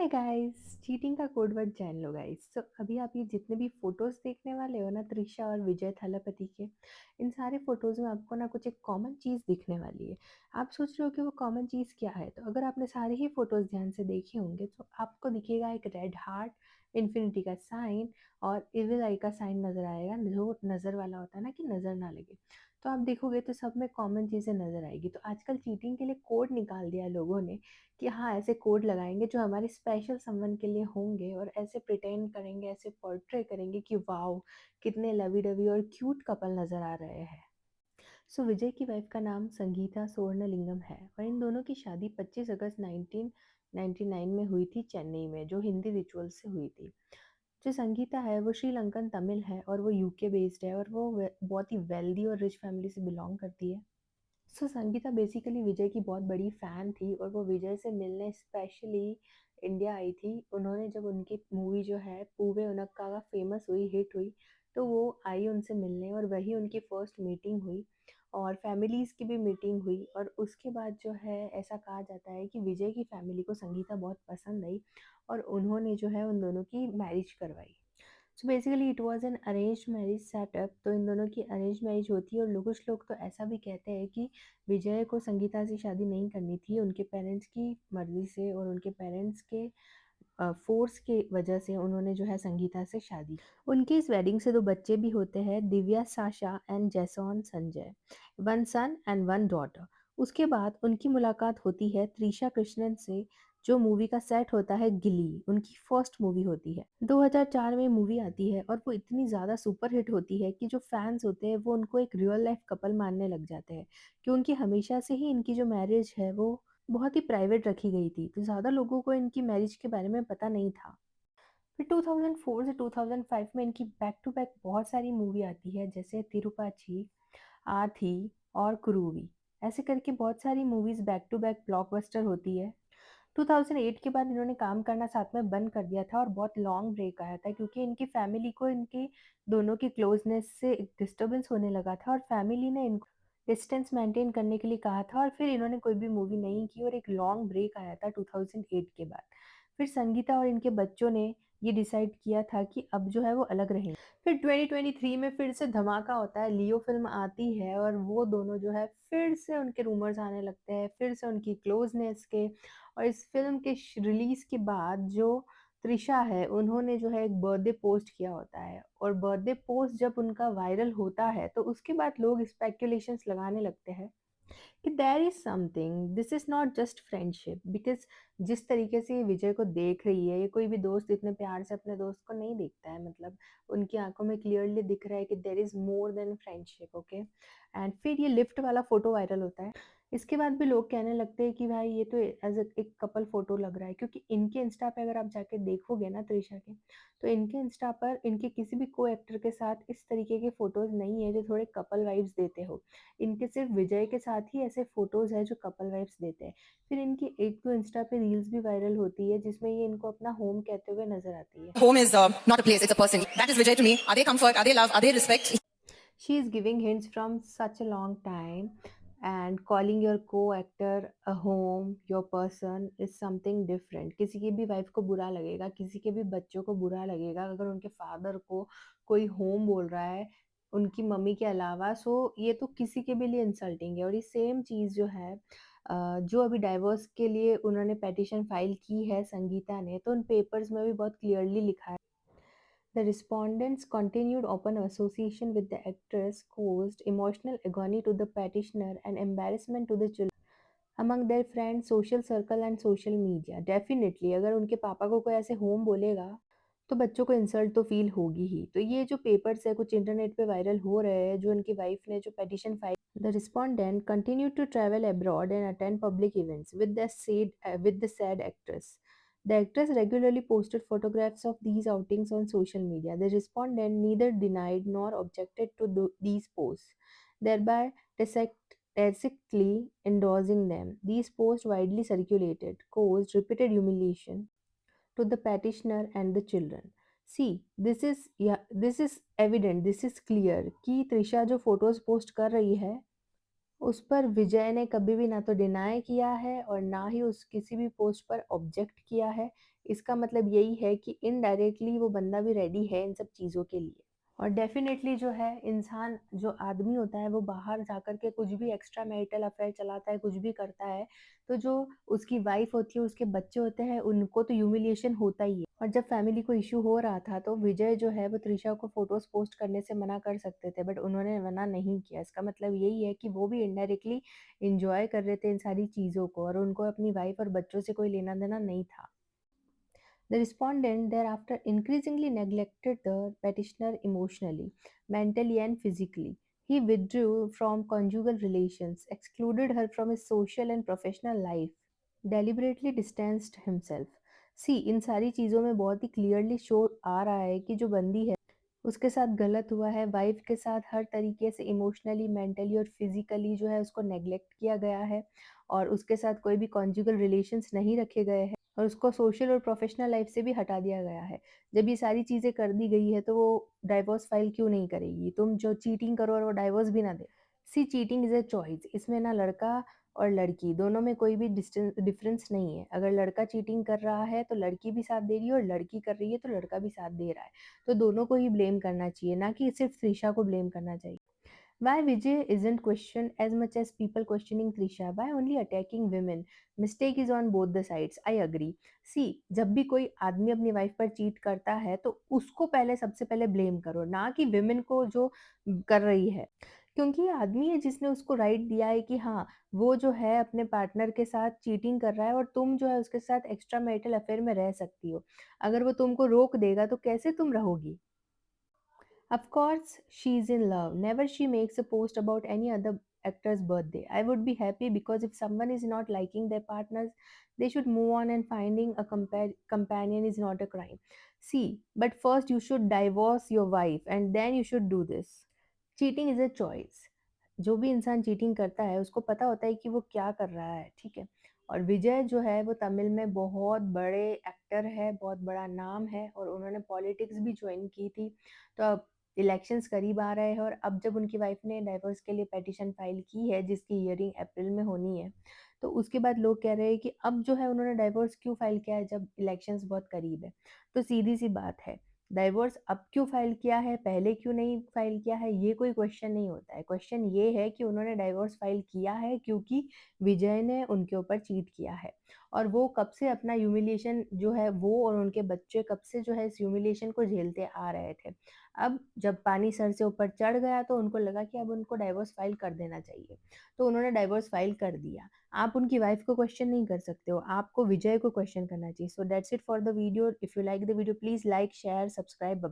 Hi guys, cheating का code word जान लो guys. तो अभी आप ये जितने भी फोटोज देखने वाले हो ना, त्रिशा और विजय थालापति के, इन सारे फोटोज में आपको ना कुछ एक कॉमन चीज दिखने वाली है। आप सोच रहे हो कि वो कॉमन चीज क्या है? तो अगर आपने सारे ही फोटोज ध्यान से देखे होंगे तो आपको दिखेगा एक रेड हार्ट, इन्फिनिटी का साइन और इविल आई का साइन नजर आएगा, जो नजर वाला होता है ना, कि नजर ना लगे। तो आप देखोगे तो सब में कॉमन चीजें नजर आएगी। तो आजकल चीटिंग के लिए कोड निकाल दिया है लोगों ने कि हाँ, ऐसे कोड लगाएंगे जो हमारे स्पेशल समवन के लिए होंगे और ऐसे प्रिटेंड करेंगे, ऐसे पोर्ट्रे करेंगे कि वाओ, कितने लवी डवी और क्यूट कपल नजर आ रहे हैं। सो विजय की वाइफ का नाम संगीता सुवर्णलिंगम है और इन दोनों की शादी 25 अगस्त 1999 में हुई थी, चेन्नई में, जो हिंदी रिचुअल से हुई थी। जो संगीता है वो श्रीलंकन तमिल है और वो यूके बेस्ड है और वो बहुत ही वेल्दी और रिच फैमिली से बिलोंग करती है। संगीता बेसिकली विजय की बहुत बड़ी फ़ैन थी और वो विजय से मिलने स्पेशली इंडिया आई थी। उन्होंने जब उनकी मूवी जो है पूवे उनक्कागा फेमस हुई, हिट हुई, तो वो आई उनसे मिलने और वही उनकी फर्स्ट मीटिंग हुई और फैमिलीज़ की भी मीटिंग हुई। और उसके बाद जो है, ऐसा कहा जाता है कि विजय की फैमिली को संगीता बहुत पसंद आई और उन्होंने जो है उन दोनों की मैरिज करवाई। So basically it was an arranged marriage setup. तो इन दोनों की अरेंज मैरिज होती है और कुछ लोग तो ऐसा भी कहते हैं कि विजय को संगीता से शादी नहीं करनी थी, उनके पेरेंट्स की मर्जी से और उनके पेरेंट्स के फोर्स के वजह से उन्होंने जो है संगीता से शादी की। उनकी इस वेडिंग से दो बच्चे भी होते हैं, Divya Sasha and Jason Sanjay, one son and one daughter. उसके बाद उनकी मुलाकात होती है त्रिशा कृष्णन से, जो मूवी का सेट होता है गिली, उनकी फर्स्ट मूवी होती है। 2004 में मूवी आती है और वो इतनी ज़्यादा सुपर हिट होती है कि जो फैंस होते हैं वो उनको एक रियल लाइफ कपल मानने लग जाते हैं, क्योंकि हमेशा से ही इनकी जो मैरिज है वो बहुत ही प्राइवेट रखी गई थी, तो ज़्यादा लोगों को इनकी मैरिज के बारे में पता नहीं था। फिर 2004 से 2005 में इनकी बैक टू बैक बहुत सारी मूवी आती है, जैसे तिरुपाची, आथी और कुरूवी। ऐसे करके बहुत सारी movies back to back blockbuster होती है। 2008 के बाद इन्होंने काम करना साथ में बंद कर दिया था और बहुत लॉन्ग ब्रेक आया था, क्योंकि इनकी फैमिली को इनकी दोनों की क्लोजनेस से डिस्टर्बेंस होने लगा था और फैमिली ने इनको डिस्टेंस मेंटेन करने के लिए कहा था और फिर इन्होंने कोई भी मूवी नहीं की और एक लॉन्ग ब्रेक आया था 2008 के बाद। फिर संगीता और इनके बच्चों ने ये डिसाइड किया था कि अब जो है वो अलग रहेंगे। फिर 2023 में फिर से धमाका होता है, लियो फिल्म आती है और वो दोनों जो है फिर से उनके रूमर्स आने लगते हैं, फिर से उनकी क्लोजनेस के। और इस फिल्म के रिलीज के बाद जो त्रिशा है, उन्होंने जो है एक बर्थडे पोस्ट किया होता है और बर्थडे पोस्ट जब उनका वायरल होता है तो उसके बाद लोग स्पेक्यूलेशंस लगाने लगते हैं कि there is something, this is not just friendship. Because जिस तरीके से ये विजय को देख रही है, ये कोई भी दोस्त इतने प्यार से अपने दोस्त को नहीं देखता है, मतलब उनकी आंखों में क्लियरली दिख रहा है कि there is more than friendship. Okay, and फिर ये लिफ्ट वाला फोटो वायरल होता है। इसके बाद भी लोग कहने लगते हैं कि भाई ये तो एज एक कपल फोटो लग रहा है, क्योंकि इनके इंस्टा पे अगर आप जाके देखोगे ना त्रिशा के, तो इनके इंस्टा पर इनके किसी भी को एक्टर के साथ इस तरीके के फोटोज नहीं है जो थोड़े कपल वाइब्स देते हो। इनके सिर्फ विजय के साथ ही ऐसे फोटोज है जो कपल वाइब्स देते हैं। फिर इनकी एक दो इंस्टा पे रील्स भी वायरल होती है जिसमें ये इनको अपना होम कहते हुए नजर आती है। Home is not a place, it's a person. That is Vijay to me. Are they comfort? Are they love? Are they respect? She is giving hints from such a long time, and calling your co-actor a home, your person is something different. किसी की भी wife को बुरा लगेगा, किसी के भी बच्चों को बुरा लगेगा अगर उनके फादर को कोई होम बोल रहा है उनकी मम्मी के अलावा। सो ये तो किसी के भी लिए इंसल्टिंग है। और ये सेम चीज़ जो है, जो अभी डाइवोर्स के लिए उन्होंने पेटिशन फाइल की है संगीता ने, तो उन पेपर्स में भी बहुत क्लियरली लिखा है। The respondents' continued open association with the actress caused emotional agony to the petitioner and embarrassment to the children among their friends, social circle and social media. Definitely, अगर उनके पापा को कोई ऐसे होम बोलेगा तो बच्चों को इंसल्ट तो फील होगी ही। तो ये जो पेपर्स है कुछ इंटरनेट पे वायरल हो रहे हैं, जो उनकी वाइफ ने जो petition file. The respondent continued to travel abroad and attend public events with the said actress. The actress regularly posted photographs of these outings on social media. The respondent neither denied nor objected to these posts, thereby tacitly endorsing them. These posts, widely circulated, caused repeated humiliation to the petitioner and the children. See, this is evident, this is clear कि त्रिशा जो photos post कर रही है उस पर विजय ने कभी भी ना तो डिनाई किया है और ना ही उस किसी भी पोस्ट पर ऑब्जेक्ट किया है। इसका मतलब यही है कि इनडायरेक्टली वो बंदा भी रेडी है इन सब चीज़ों के लिए। और डेफ़िनेटली जो है इंसान जो आदमी होता है वो बाहर जाकर के कुछ भी एक्स्ट्रा मैरिटल अफ़ेयर चलाता है, कुछ भी करता है, तो जो उसकी वाइफ़ होती है, उसके बच्चे होते हैं, उनको तो ह्यूमिलिएशन होता ही है। और जब फैमिली को इश्यू हो रहा था तो विजय जो है वो तृषा को फ़ोटोज़ पोस्ट करने से मना कर सकते थे, बट उन्होंने मना नहीं किया। इसका मतलब यही है कि वो भी इनडायरेक्टली एन्जॉय कर रहे थे इन सारी चीज़ों को और उनको अपनी वाइफ़ और बच्चों से कोई लेना-देना नहीं था। The respondent thereafter increasingly neglected the petitioner emotionally, mentally, and physically. He withdrew from conjugal relations, excluded her from his social and professional life, deliberately distanced himself. See, इन सारी चीज़ों में बहुत ही क्लियरली शो आ रहा है कि जो बंदी है उसके साथ गलत हुआ है, वाइफ़ के साथ हर तरीके से इमोशनली, मेंटली और फिज़िकली जो है उसको नेग्लेक्ट किया गया है और उसके साथ कोई भी कॉन्जुगल रिलेशंस नहीं रखे गए हैं और उसको सोशल और प्रोफ़ेशनल लाइफ़ से भी हटा दिया गया है। जब ये सारी चीज़ें कर दी गई है तो वो डाइवोर्स फाइल क्यों नहीं करेगी? तुम जो चीटिंग करो और वो डाइवोर्स भी ना दे। सी चीटिंग इज़ अ चॉइस, इसमें ना लड़का और लड़की दोनों में कोई भी डिफ़रेंस नहीं है। अगर लड़का चीटिंग कर रहा है तो लड़की भी साथ दे रही है और लड़की कर रही है तो लड़का भी साथ दे रहा है। तो दोनों को ही ब्लेम करना चाहिए, ना कि सिर्फ त्रिशा को ब्लेम करना चाहिए। Why Vijay isn't questioned as much as people questioning Trisha? Why only attacking women? Mistake is on both the sides. I agree. See, जब भी कोई आदमी अपनी वाइफ पर चीट करता है तो उसको पहले सबसे पहले ब्लेम करो, ना कि विमेन को जो कर रही है। क्योंकि ये आदमी है जिसने उसको राइट दिया है कि हाँ, वो जो है अपने पार्टनर के साथ चीटिंग कर रहा है और तुम जो है उसके साथ एक्स्ट्रा मैरिटल अफेयर में रह सकती हो। अगर वो तुमको रोक देगा तो कैसे तुम रहोगी? Of course, she's in love. Never she makes a post about any other actor's birthday. I would be happy because if someone is not liking their partners, they should move on and finding a companion is not a crime. See, but first you should divorce your wife and then you should do this. Cheating is a choice. जो भी इंसान cheating करता है उसको पता होता है कि वो क्या कर रहा है, ठीक है? और विजय जो है वो तमिल में बहुत बड़े एक्टर है, बहुत बड़ा नाम है और उन्होंने पॉलिटिक्स भी ज्वाइन की थी। तो अब इलेक्शंस करीब आ रहे हैं और अब जब उनकी वाइफ ने डाइवोर्स के लिए पिटीशन फाइल की है जिसकी हियरिंग अप्रैल में होनी है, तो उसके बाद लोग कह रहे हैं कि अब जो है उन्होंने डाइवोर्स क्यों फाइल किया है जब इलेक्शंस बहुत करीब है। तो सीधी सी बात है, डाइवोर्स अब क्यों फाइल किया है, पहले क्यों नहीं फाइल किया है, ये कोई क्वेश्चन नहीं होता है। क्वेश्चन ये है कि उन्होंने डाइवोर्स फाइल किया है क्योंकि विजय ने उनके ऊपर चीट किया है और वो कब से अपना ह्यूमिलिएशन जो है वो और उनके बच्चे कब से जो है इस ह्यूमिलिएशन को झेलते आ रहे थे। अब जब पानी सर से ऊपर चढ़ गया तो उनको लगा कि अब उनको डाइवोर्स फाइल कर देना चाहिए। तो उन्होंने डाइवोर्स फाइल कर दिया। आप उनकी वाइफ को क्वेश्चन नहीं कर सकते हो, आपको विजय को क्वेश्चन करना चाहिए। So that's it for the video. If you like the video please like, share, subscribe. Bye bye.